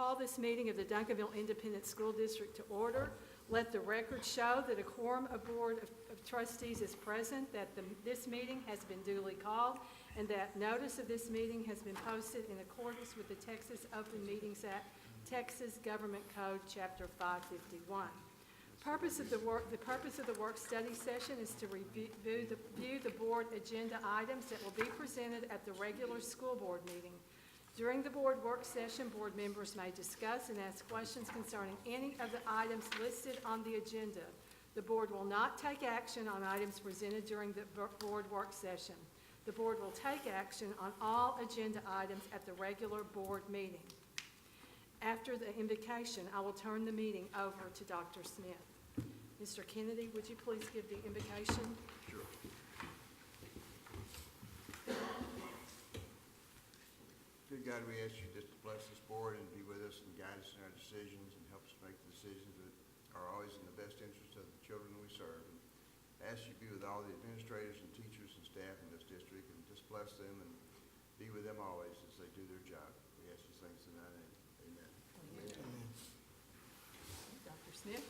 call this meeting of the Duncanville Independent School District to order. Let the record show that a quorum of Board of Trustees is present, that this meeting has been duly called, and that notice of this meeting has been posted in accordance with the Texas Open Meetings Act, Texas Government Code, Chapter 551. The purpose of the work study session is to review the board agenda items that will be presented at the regular school board meeting. During the board work session, board members may discuss and ask questions concerning any of the items listed on the agenda. The board will not take action on items presented during the board work session. The board will take action on all agenda items at the regular board meeting. After the invocation, I will turn the meeting over to Dr. Smith. Mr. Kennedy, would you please give the invocation? Sure. Good God, we ask you just to bless this board and be with us and guide us in our decisions and help us make the decisions that are always in the best interest of the children we serve. And ask you to be with all the administrators and teachers and staff in this district and just bless them and be with them always as they do their job. We ask these things in thy name. Amen. Amen. Dr. Smith?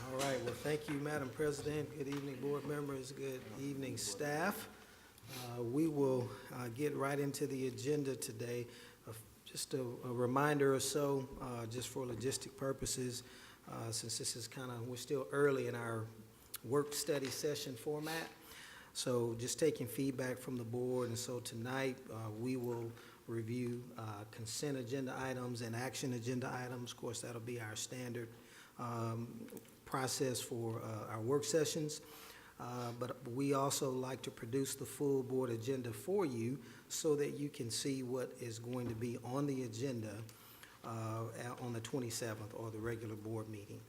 All right, well, thank you, Madam President. Good evening, board members. Good evening, staff. We will get right into the agenda today. Just a reminder or so, just for logistic purposes, since this is we're still early in our work study session format. So just taking feedback from the board. And so tonight, we will review consent agenda items and action agenda items. Of course, that'll be our standard process for our work sessions. But we also like to produce the full board agenda for you so that you can see what is going to be on the agenda on the 27th or the regular board meeting.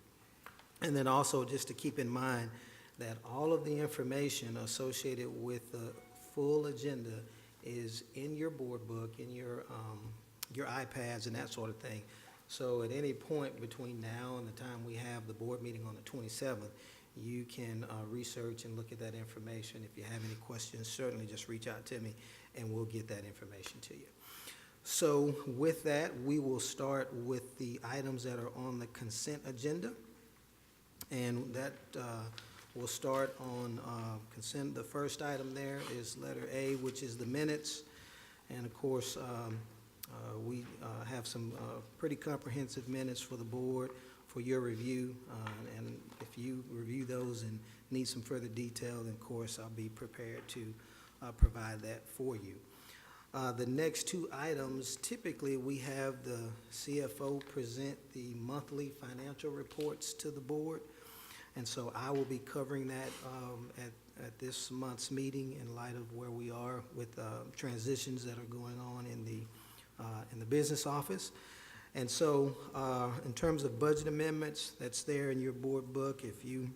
And then also just to keep in mind that all of the information associated with the full agenda is in your board book, in your iPads and that sort of thing. So at any point between now and the time we have the board meeting on the 27th, you can research and look at that information. If you have any questions, certainly just reach out to me and we'll get that information to you. So with that, we will start with the items that are on the consent agenda. And that will start on consent. The first item there is letter A, which is the minutes. And of course, we have some pretty comprehensive minutes for the board for your review, and if you review those and need some further detail, then of course I'll be prepared to provide that for you. The next two items, typically we have the CFO present the monthly financial reports to the board, and so I will be covering that at this month's meeting in light of where we are with transitions that are going on in the business office. And so in terms of budget amendments, that's there in your board book. If you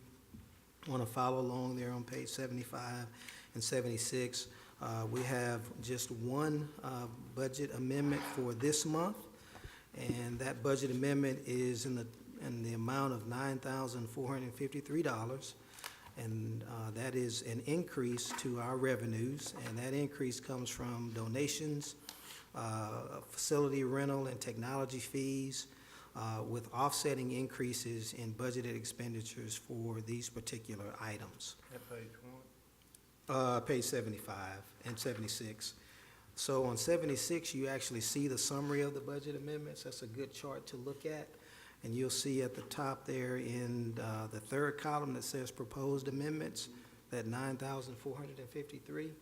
want to follow along there on page 75 and 76, we have just one budget amendment for this month. And that budget amendment is in the amount of $9,453. And that is an increase to our revenues. And that increase comes from donations, facility rental and technology fees, with offsetting increases in budgeted expenditures for these particular items. At page what? Page 75 and 76. So on 76, you actually see the summary of the budget amendments. That's a good chart to look at. And you'll see at the top there in the third column that says proposed amendments, that 9,453.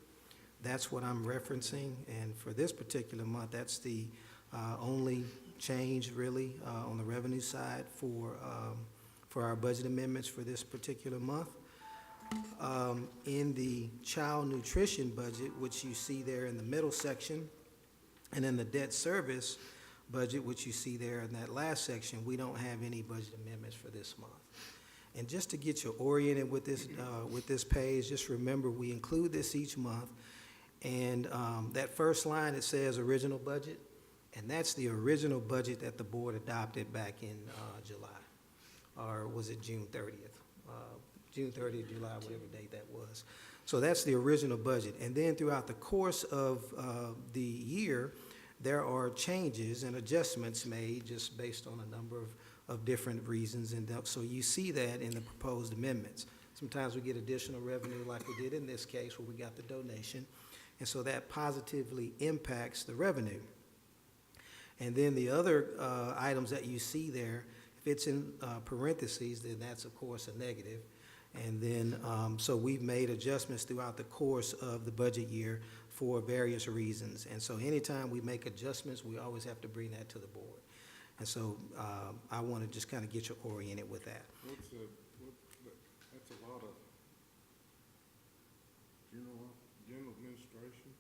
That's what I'm referencing, and for this particular month, that's the only change really on the revenue side for our budget amendments for this particular month. In the child nutrition budget, which you see there in the middle section, and in the debt service budget, which you see there in that last section, we don't have any budget amendments for this month. And just to get you oriented with this page, just remember we include this each month. And that first line, it says original budget, and that's the original budget that the board adopted back in July, or was it June 30th? June 30th, July, whatever date that was. So that's the original budget. And then throughout the course of the year, there are changes and adjustments made just based on a number of different reasons, and so you see that in the proposed amendments. Sometimes we get additional revenue like we did in this case where we got the donation, and so that positively impacts the revenue. And then the other items that you see there, if it's in parentheses, then that's of course a negative. And then, so we've made adjustments throughout the course of the budget year for various reasons. And so anytime we make adjustments, we always have to bring that to the board. And so I want to just kind of get you oriented with that. That's a lot of general administration?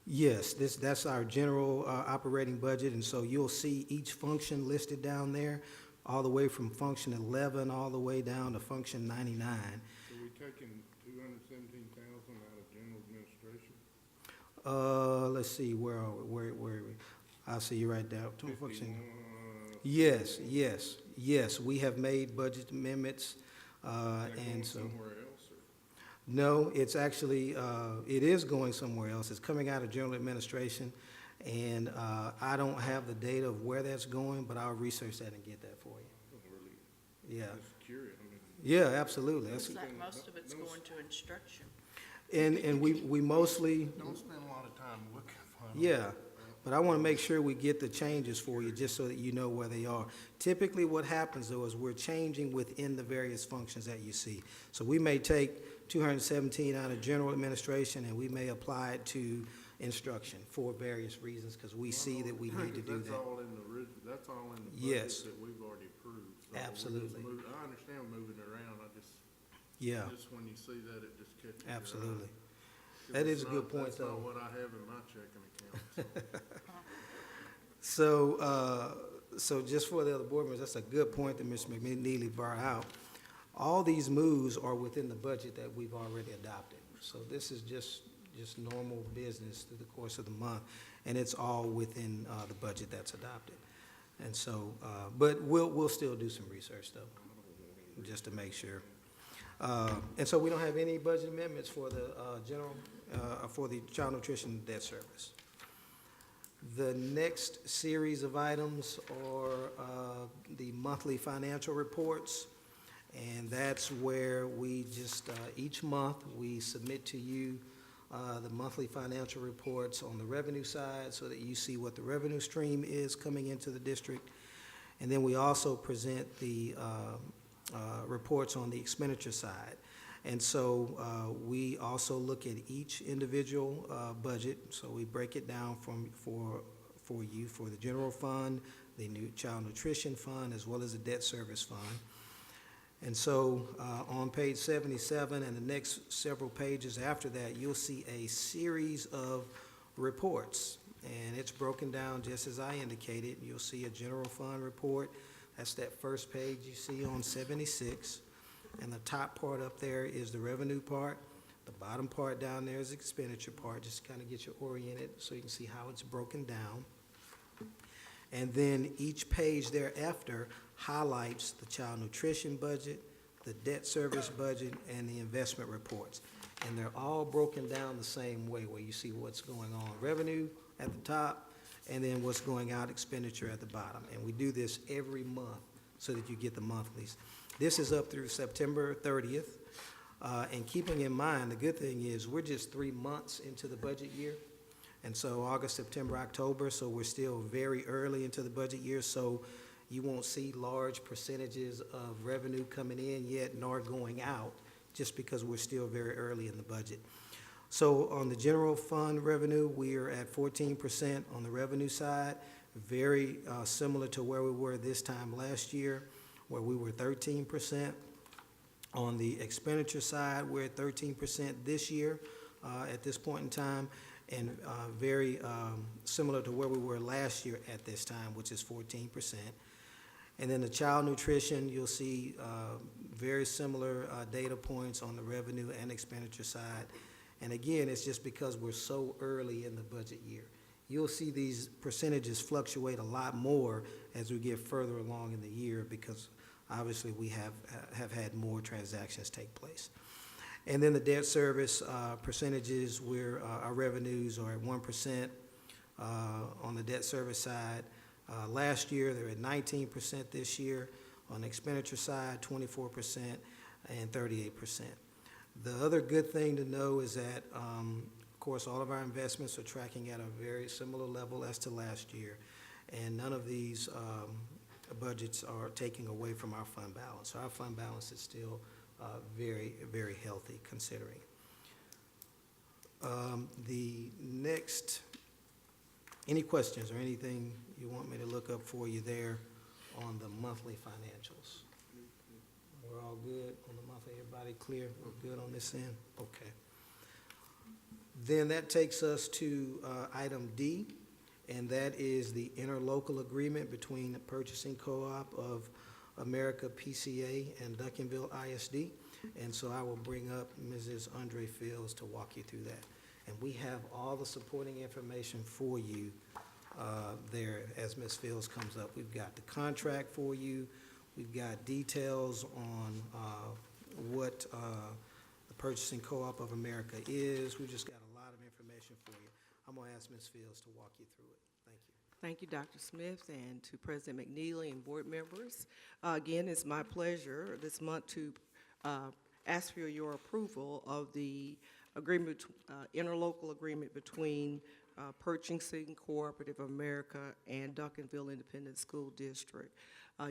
Yes, that's our general operating budget, and so you'll see each function listed down there, all the way from function 11 all the way down to function 99. So we taking 217,000 out of general administration? Let's see, where are we? Where are we? I see you right there. Function. 51, Yes, we have made budget amendments, and so. Somewhere else, or? No, it's actually, it is going somewhere else. It's coming out of general administration, and I don't have the data of where that's going, but I'll research that and get that for you. Really, Yeah, just curious, I mean. yeah, absolutely. Looks That's, like most of it's going to instruction. and we mostly, Don't spend a lot of time looking for them. yeah, but I want to make sure we get the changes for you, just so that you know where they are. Typically, what happens, though, is we're changing within the various functions that you see. So we may take 217 out of general administration, and we may apply it to instruction for various reasons, because we see that we need to do That's that. all in the that's all in the Yes. budget that we've already approved. So we're just Absolutely. I understand moving it around, Yeah, just when you see that, it just catches your eye. absolutely. 'Cause That it's is a good not- point, That's though. not what I have in my checking account. So just for the other board members, that's a good point that Mr. McNeely brought out. All these moves are within the budget that we've already adopted. So this is just normal business through the course of the month, and it's all within the budget that's adopted. And so, but we'll still do some research, though, just to make sure. And so we don't have any budget amendments for the for the child nutrition debt service. The next series of items are the monthly financial reports, and that's where we just, each month, we submit to you the monthly financial reports on the revenue side so that you see what the revenue stream is coming into the district. And then we also present the reports on the expenditure side. And so we also look at each individual budget, so we break it down for you for the general fund, the new child nutrition fund, as well as the debt service fund. And so on page 77 and the next several pages after that, you'll see a series of reports. And it's broken down just as I indicated. You'll see a general fund report. That's that first page you see on 76. And the top part up there is the revenue part. The bottom part down there is the expenditure part, just to kind of get you oriented so you can see how it's broken down. And then each page thereafter highlights the child nutrition budget, the debt service budget, and the investment reports. And they're all broken down the same way, where you see what's going on, revenue at the top, and then what's going out, expenditure at the bottom. And we do this every month so that you get the monthlies. This is up through September 30th. And keeping in mind, the good thing is we're just 3 months into the budget year. And so August, September, October, so we're still very early into the budget year. So you won't see large percentages of revenue coming in yet nor going out, just because we're still very early in the budget. So on the general fund revenue, we are at 14% on the revenue side, very similar to where we were this time last year, where we were 13%. On the expenditure side, we're at 13% this year at this point in time, and very similar to where we were last year at this time, which is 14%. And then the child nutrition, you'll see very similar data points on the revenue and expenditure side. And again, it's just because we're so early in the budget year. You'll see these percentages fluctuate a lot more as we get further along in the year, because obviously we have had more transactions take place. And then the debt service percentages, where our revenues are at 1%, on the debt service side. Last year, they're at 19% this year. On the expenditure side, 24% and 38%. The other good thing to know is that, of course, all of our investments are tracking at a very similar level as to last year, and none of these budgets are taking away from our fund balance. So our fund balance is still very, very healthy considering. The next, any questions or anything you want me to look up for you there on the monthly financials? We're all good on the monthly, everybody clear? We're good on this end? Okay. Then that takes us to item D, and that is the interlocal agreement between the Purchasing Co-op of America PCA and Duncanville ISD. And so I will bring up Mrs. Andre Fields to walk you through that. And we have all the supporting information for you there as Ms. Fields comes up. We've got the contract for you. We've got details on what the Purchasing Co-op of America is. We've just got a lot of information for you. I'm going to ask Ms. Fields to walk you through it. Thank you. Thank you, Dr. Smith, and to President McNeely and board members. Again, it's my pleasure this month to ask for your approval of the agreement, interlocal agreement between Purchasing Cooperative of America and Duncanville Independent School District.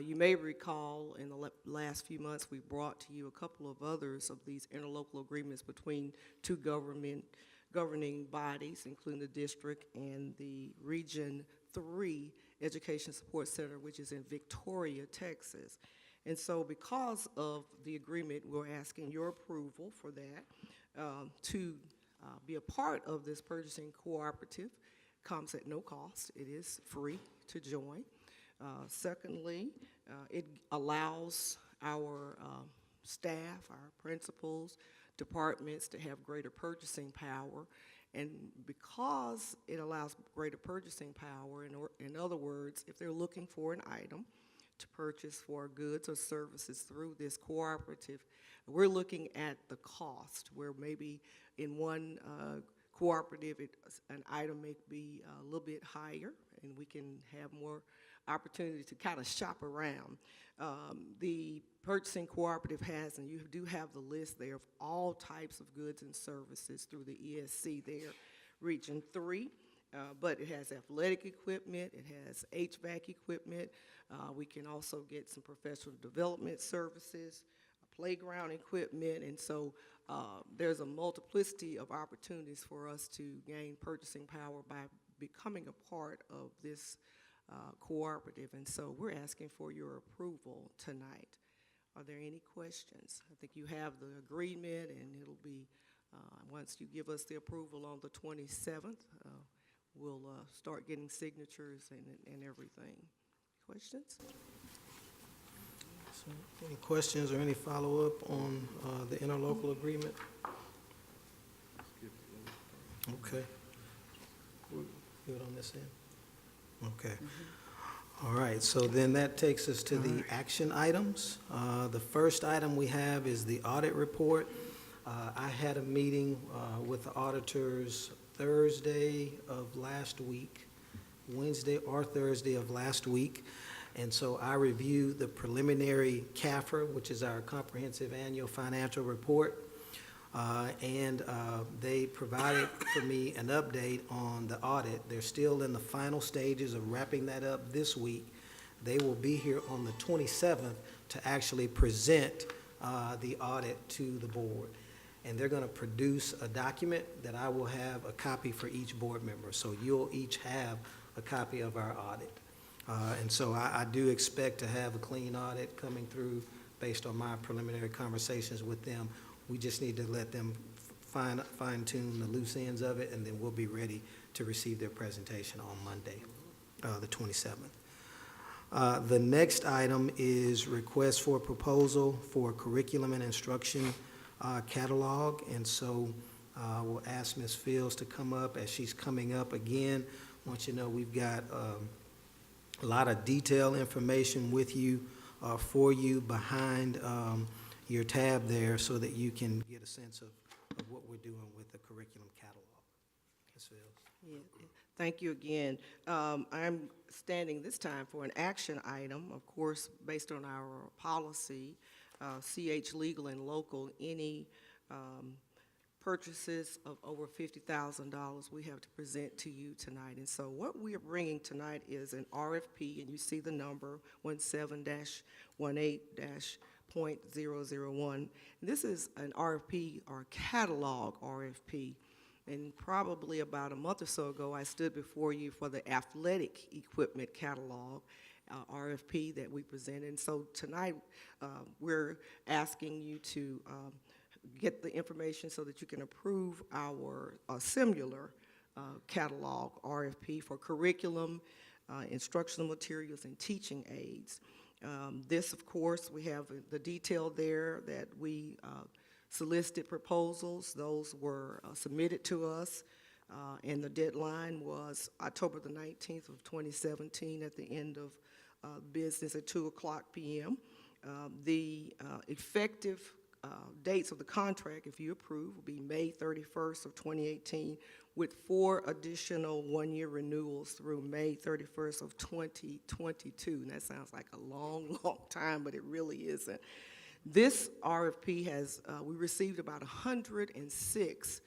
You may recall in the last few months we brought to you a couple of others of these interlocal agreements between two governing bodies, including the district and the Region 3 Education Support Center, which is in Victoria, Texas. And so because of the agreement, we're asking your approval for that to be a part of this purchasing cooperative. Comes at no cost. It is free to join. Secondly, it allows our staff, our principals, departments to have greater purchasing power. And because it allows greater purchasing power, in other words, if they're looking for an item to purchase for goods or services through this cooperative, we're looking at the cost, where maybe in one cooperative, an item may be a little bit higher, and we can have more opportunity to kind of shop around. The purchasing cooperative has, and you do have the list there of all types of goods and services through the ESC there, Region 3, but it has athletic equipment, it has HVAC equipment, we can also get some professional development services, playground equipment, and so there's a multiplicity of opportunities for us to gain purchasing power by becoming a part of this cooperative, and so we're asking for your approval tonight. Are there any questions? I think you have the agreement, and it'll be, once you give us the approval on the 27th, we'll start getting signatures and everything. Questions? So, any questions or any follow-up on the interlocal agreement? Okay. We're good on this end? Okay. All right, so then that takes us to the action items. The first item we have is the audit report. I had a meeting with the auditors Thursday of last week, Wednesday or Thursday of last week. And so I reviewed the preliminary CAFR, which is our comprehensive annual financial report. And they provided for me an update on the audit. They're still in the final stages of wrapping that up this week. They will be here on the 27th to actually present the audit to the board. And they're going to produce a document that I will have a copy for each board member. So you'll each have a copy of our audit. And so I do expect to have a clean audit coming through based on my preliminary conversations with them. We just need to let them fine-tune the loose ends of it, and then we'll be ready to receive their presentation on Monday, the 27th. The next item is request for a proposal for curriculum and instruction catalog, and so we'll ask Ms. Fields to come up. As she's coming up again, I want you to know we've got a lot of detailed information with you, for you behind your tab there so that you can get a sense of what we're doing with the curriculum catalog. Ms. Fields. Yeah. Thank you again. I'm standing this time for an action item, of course, based on our policy, CH Legal and Local, any purchases of over $50,000 we have to present to you tonight. And so what we are bringing tonight is an RFP, and you see the number 17-18-.001. This is an RFP or catalog RFP. And probably about a month or so ago, I stood before you for the athletic equipment catalog RFP that we presented. And so tonight, we're asking you to get the information so that you can approve our similar catalog RFP for curriculum, instructional materials, and teaching aids. This, of course, we have the detail there that we solicited proposals. Those were submitted to us, and the deadline was October the 19th of 2017 at the end of business at 2:00 p.m. The effective dates of the contract, if you approve, will be May 31st of 2018 with 4 additional one-year renewals through May 31st of 2022. And that sounds like a long, long time, but it really isn't. This RFP has, we received about 106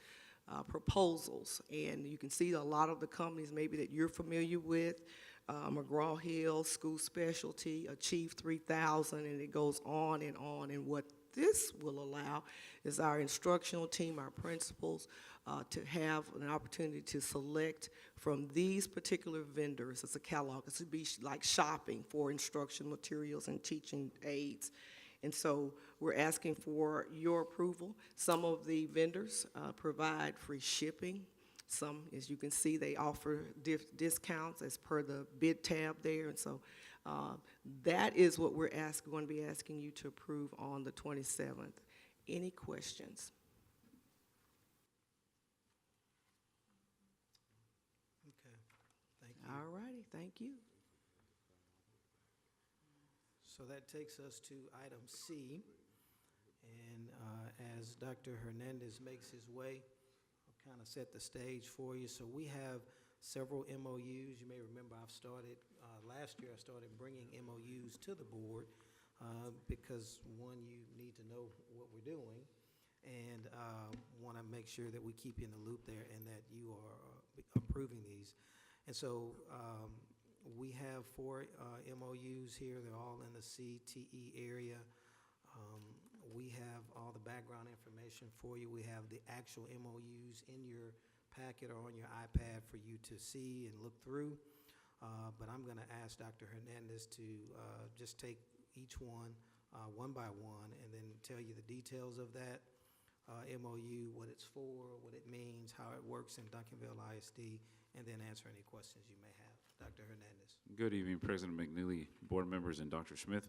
proposals, and you can see a lot of the companies maybe that you're familiar with, McGraw-Hill, School Specialty, Achieve 3000, and it goes on and on. And what this will allow is our instructional team, our principals, to have an opportunity to select from these particular vendors. It's a catalog. It would be like shopping for instruction materials and teaching aids. And so we're asking for your approval. Some of the vendors provide free shipping. Some, as you can see, they offer discounts as per the bid tab there. And so that is what we're going to be asking you to approve on the 27th. Any questions? Okay, thank you. All righty, thank you. So that takes us to item C, and as Dr. Hernandez makes his way, I'll kind of set the stage for you. So we have several MOUs. You may remember I've started, last year I started bringing MOUs to the board because, one, you need to know what we're doing, and want to make sure that we keep you in the loop there and that you are approving these. And so we have 4 MOUs here. They're all in the CTE area. We have all the background information for you. We have the actual MOUs in your packet or on your iPad for you to see and look through. But I'm going to ask Dr. Hernandez to just take each one by one and then tell you the details of that MOU, what it's for, what it means, how it works in Duncanville ISD, and then answer any questions you may have. Dr. Hernandez. Good evening, President McNeely, board members, and Dr. Smith.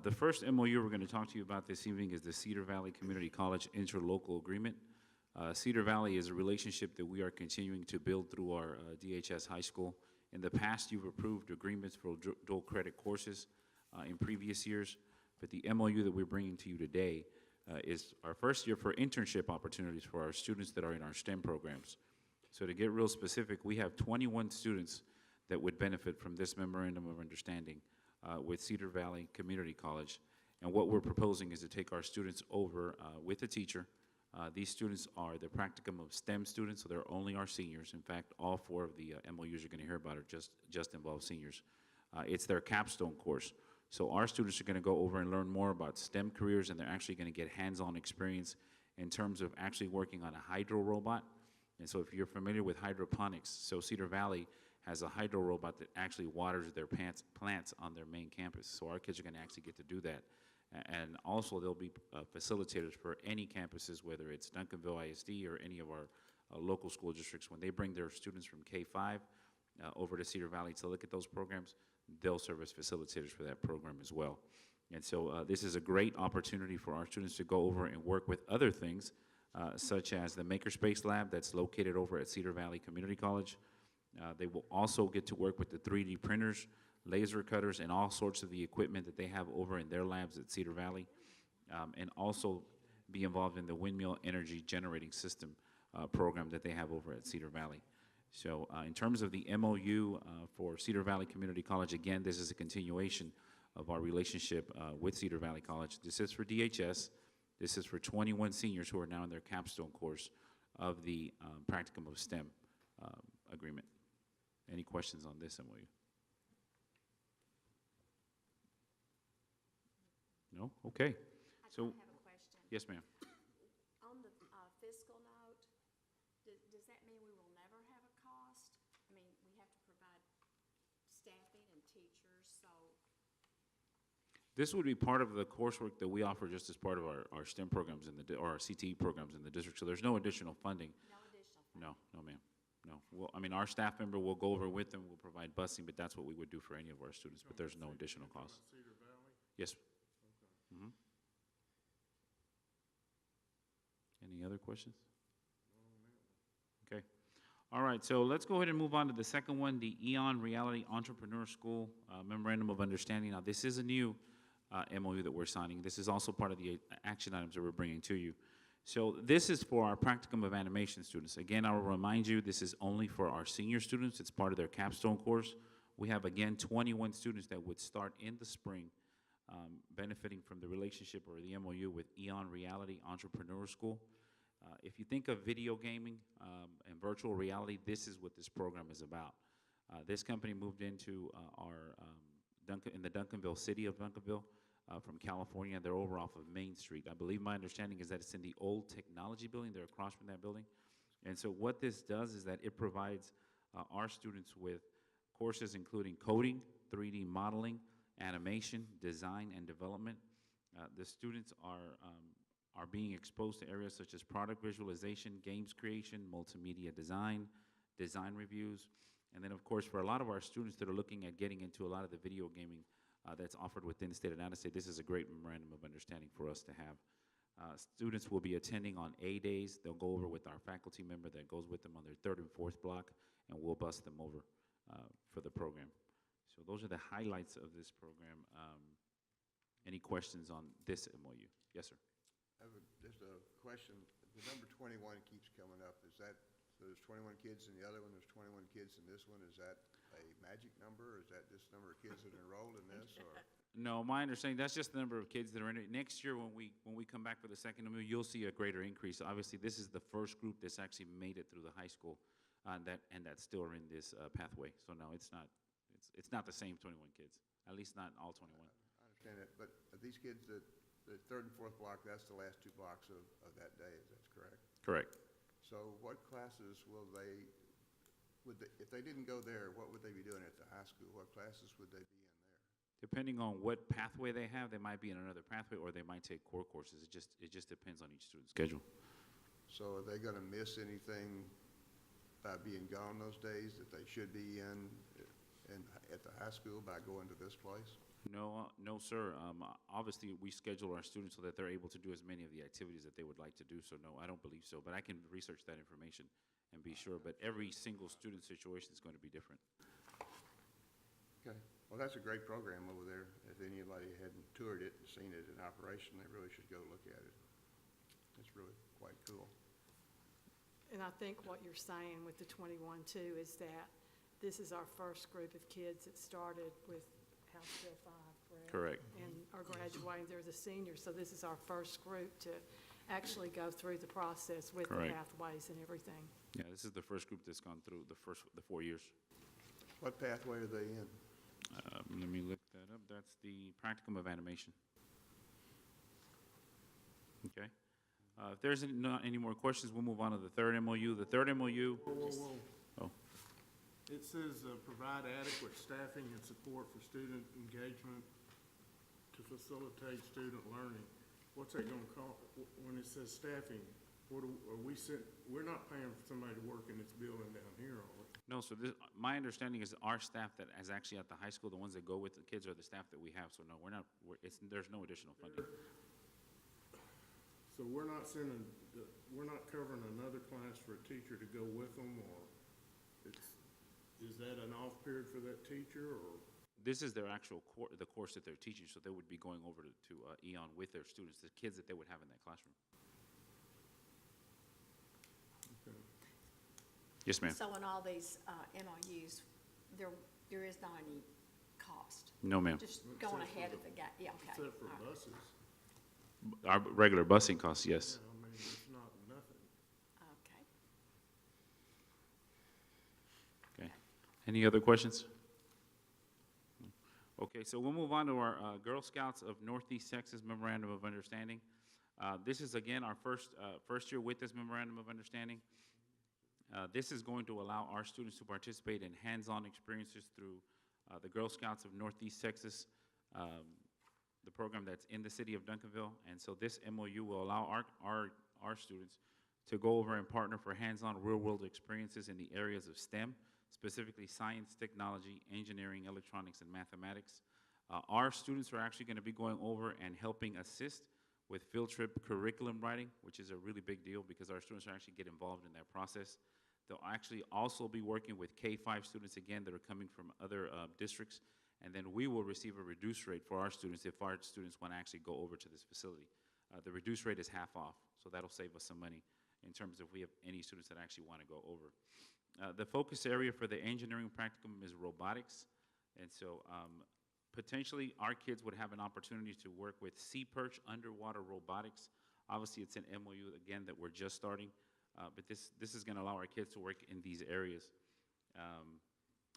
The first MOU we're going to talk to you about this evening is the Cedar Valley Community College Interlocal Agreement. Cedar Valley is a relationship that we are continuing to build through our DHS High School. In the past, you've approved agreements for dual credit courses in previous years, but the MOU that we're bringing to you today is our first year for internship opportunities for our students that are in our STEM programs. So to get real specific, we have 21 students that would benefit from this memorandum of understanding with Cedar Valley Community College. And what we're proposing is to take our students over with a teacher. These students are the practicum of STEM students, so they're only our seniors. In fact, all 4 of the MOUs you're going to hear about are just involve seniors. It's their capstone course. So our students are going to go over and learn more about STEM careers, and they're actually going to get hands-on experience in terms of actually working on a hydro robot. And so if you're familiar with hydroponics, so Cedar Valley has a hydro robot that actually waters their plants on their main campus. So our kids are going to actually get to do that. And also they'll be facilitators for any campuses, whether it's Duncanville ISD or any of our local school districts. When they bring their students from K-5 over to Cedar Valley to look at those programs, they'll serve as facilitators for that program as well. And so this is a great opportunity for our students to go over and work with other things, such as the Makerspace Lab that's located over at Cedar Valley Community College. They will also get to work with the 3D printers, laser cutters, and all sorts of the equipment that they have over in their labs at Cedar Valley, and also be involved in the windmill energy generating system program that they have over at Cedar Valley. So in terms of the MOU for Cedar Valley Community College, again, this is a continuation of our relationship with Cedar Valley College. This is for DHS. This is for 21 seniors who are now in their capstone course of the Practicum of STEM agreement. Any questions on this MOU? No? Okay. So, I have a question. yes, ma'am. On the fiscal note, does that mean we will never have a cost? I mean, we have to provide staffing and teachers, so, This would be part of the coursework that we offer just as part of our STEM programs or our CTE programs in the district. So there's no additional funding. no additional funding? No, ma'am. No. Well, I mean, our staff member will go over with them, we'll provide busing, but that's what we would do for any of our students, but there's no additional cost. Cedar Valley? Yes. Mhm. Any other questions? Okay. All right, so let's go ahead and move on to the second one, the Eon Reality Entrepreneur School Memorandum of Understanding. Now, this is a new MOU that we're signing. This is also part of the action items that we're bringing to you. So this is for our practicum of animation students. Again, I will remind you, this is only for our senior students. It's part of their capstone course. We have, again, 21 students that would start in the spring benefiting from the relationship or the MOU with Eon Reality Entrepreneur School. If you think of video gaming and virtual reality, this is what this program is about. This company moved into in the Duncanville, city of Duncanville, from California. They're over off of Main Street. I believe my understanding is that it's in the old technology building. They're across from that building. And so what this does is that it provides our students with courses including coding, 3D modeling, animation, design, and development. The students are being exposed to areas such as product visualization, games creation, multimedia design, design reviews, and then, of course, for a lot of our students that are looking at getting into a lot of the video gaming that's offered within the state of Nevada, this is a great memorandum of understanding for us to have. Students will be attending on A days. They'll go over with our faculty member that goes with them on their third and fourth block, and we'll bus them over for the program. So those are the highlights of this program. Any questions on this MOU? Yes, sir. I have just a question. The number 21 keeps coming up. Is that, so there's 21 kids in the other one, there's 21 kids in this one. Is that a magic number, or is that just the number of kids that are enrolled in this, or? No, my understanding, that's just the number of kids that are in it. Next year, when we come back for the second MOU, you'll see a greater increase. Obviously, this is the first group that's actually made it through the high school, and that still are in this pathway. So no, it's not the same 21 kids, at least not all 21. I understand that, but these kids that, the third and fourth block, that's the last 2 blocks of that day, is that correct? Correct. So what classes will they, if they didn't go there, what would they be doing at the high school? What classes would they be in there? Depending on what pathway they have, they might be in another pathway, or they might take core courses. It just depends on each student's schedule. So are they gonna miss anything by being gone those days that they should be in at the high school by going to this place? No, sir. Obviously, we schedule our students so that they're able to do as many of the activities that they would like to do. So no, I don't believe so, but I can research that information and be sure. But every single student situation is going to be different. Okay, well, that's a great program over there. If anybody hadn't toured it and seen it in operation, they really should go look at it. It's really quite cool. And I think what you're saying with the 21 too is that this is our first group of kids that started with House Bill 5, correct? Correct. And are graduating, they're the seniors, so this is our first group to actually go through the process with the Correct. pathways and everything. Yeah, this is the first group that's gone through the 4 years. What pathway are they in? Let me look that up. That's the practicum of animation. Okay. If there's not any more questions, we'll move on to the third MOU. The third MOU. Oh. It says, provide adequate staffing and support for student engagement to facilitate student learning. What's that gonna cost, when it says staffing? What we're not paying for somebody to work in this building down here, are we? No, so my understanding is our staff that is actually at the high school, the ones that go with the kids are the staff that we have. So no, there's no additional funding. So we're not we're not covering another class for a teacher to go with them, or is that an off period for that teacher, or? This is their actual the course that they're teaching, so they would be going over to Eon with their students, the kids that they would have in that classroom. Okay. Yes, ma'am. So in all these MOUs, there is not any cost? No, ma'am. Just going ahead of the game, yeah, okay. Except for all right. buses. Our regular busing costs, yes. Yeah, I mean, it's not nothing. Okay. Okay. Any other questions? Okay, so we'll move on to our Girl Scouts of Northeast Texas Memorandum of Understanding. This is, again, our first year with this Memorandum of Understanding. This is going to allow our students to participate in hands-on experiences through the Girl Scouts of Northeast Texas, the program that's in the city of Duncanville. And so this MOU will allow our students to go over and partner for hands-on real-world experiences in the areas of STEM, specifically science, technology, engineering, electronics, and mathematics. Our students are actually going to be going over and helping assist with field trip curriculum writing, which is a really big deal because our students are actually get involved in that process. They'll actually also be working with K-5 students, again, that are coming from other districts, and then we will receive a reduced rate for our students if our students want to actually go over to this facility. The reduced rate is half off, so that'll save us some money in terms of if we have any students that actually want to go over. The focus area for the engineering practicum is robotics, and so potentially our kids would have an opportunity to work with sea perch underwater robotics. Obviously, it's an MOU, again, that we're just starting, but this is going to allow our kids to work in these areas.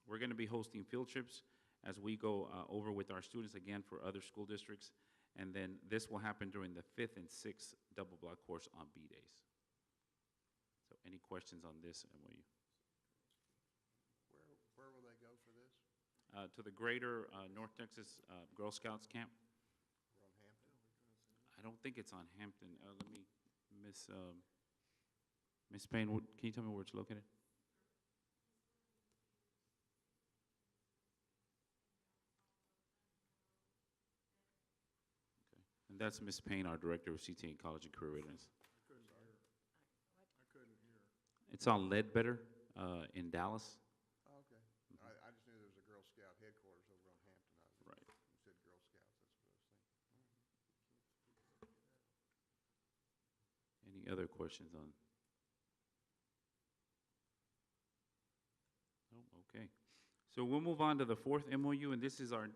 We're going to be hosting field trips as we go over with our students, again, for other school districts, and then this will happen during the 5th and 6th double block course on B days. So any questions on this MOU? Where will they go for this? To the greater North Texas Girl Scouts camp. We're on Hampton? I don't think it's on Hampton. Let me, Miss Payne, can you tell me where it's located? Okay. And that's Miss Payne, our Director of CTA and College and Career Readiness. I couldn't hear. It's on Ledbetter in Dallas. Oh, okay. I just knew there was a Girl Scout headquarters over on Hampton. Right. You said Girl Scouts, that's what I was thinking. Any other questions on? Oh, okay. So we'll move on to the 4th MOU, and this is our,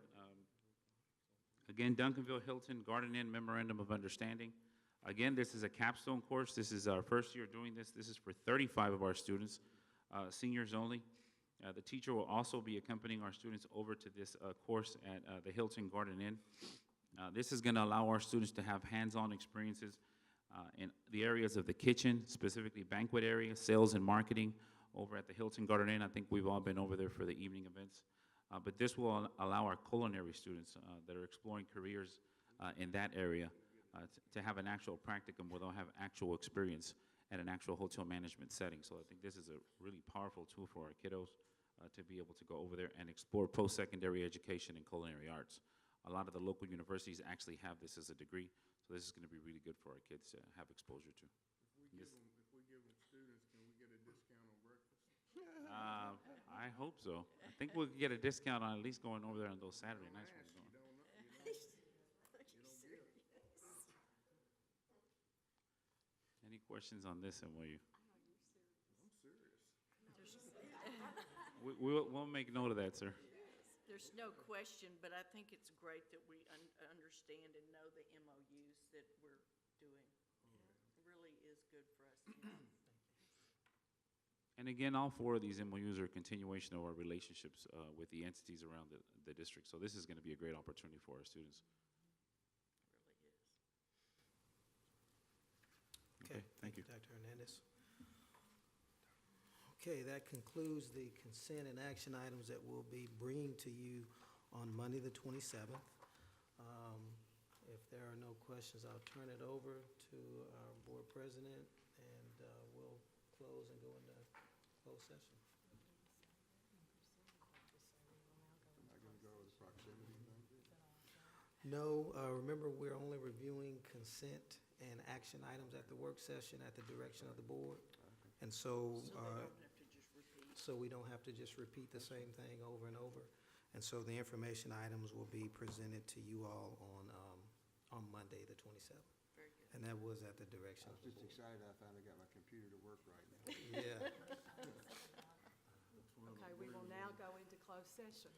again, Duncanville Hilton Garden Inn Memorandum of Understanding. Again, this is a capstone course. This is our first year doing this. This is for 35 of our students, seniors only. The teacher will also be accompanying our students over to this course at the Hilton Garden Inn. This is going to allow our students to have hands-on experiences in the areas of the kitchen, specifically banquet area, sales and marketing over at the Hilton Garden Inn. I think we've all been over there for the evening events. But this will allow our culinary students that are exploring careers in that area to have an actual practicum where they'll have actual experience at an actual hotel management setting. So I think this is a really powerful tool for our kiddos to be able to go over there and explore post-secondary education in culinary arts. A lot of the local universities actually have this as a degree, so this is going to be really good for our kids to have exposure to. If we give them students, can we get a discount on breakfast? I hope so. I think we'll get a discount on at least going over there on those Saturday nights when we're going. Any questions on this MOU? I'm serious. We'll make note of that, sir. There's no question, but I think it's great that we understand and know the MOUs that we're doing. It really is good for us. And again, all 4 of these MOUs are a continuation of our relationships with the entities around the district. So this is going to be a great opportunity for our students. Okay, thank you. Dr. Hernandez. Okay, that concludes the consent and action items that we'll be bringing to you on Monday, the 27th. If there are no questions, I'll turn it over to our board president, and we'll close and go into closed session. Am I gonna go over the proximity thing? No, remember, we're only reviewing consent and action items at the work session at the direction of the board. And so, we don't have to just repeat the same thing over and over. And so the information items will be presented to you all on Monday, the 27th. very good. And that was at the direction I of was the just board. excited I finally got my computer to work right now. Yeah. That's one of the Okay, we will reasons. now go into closed session.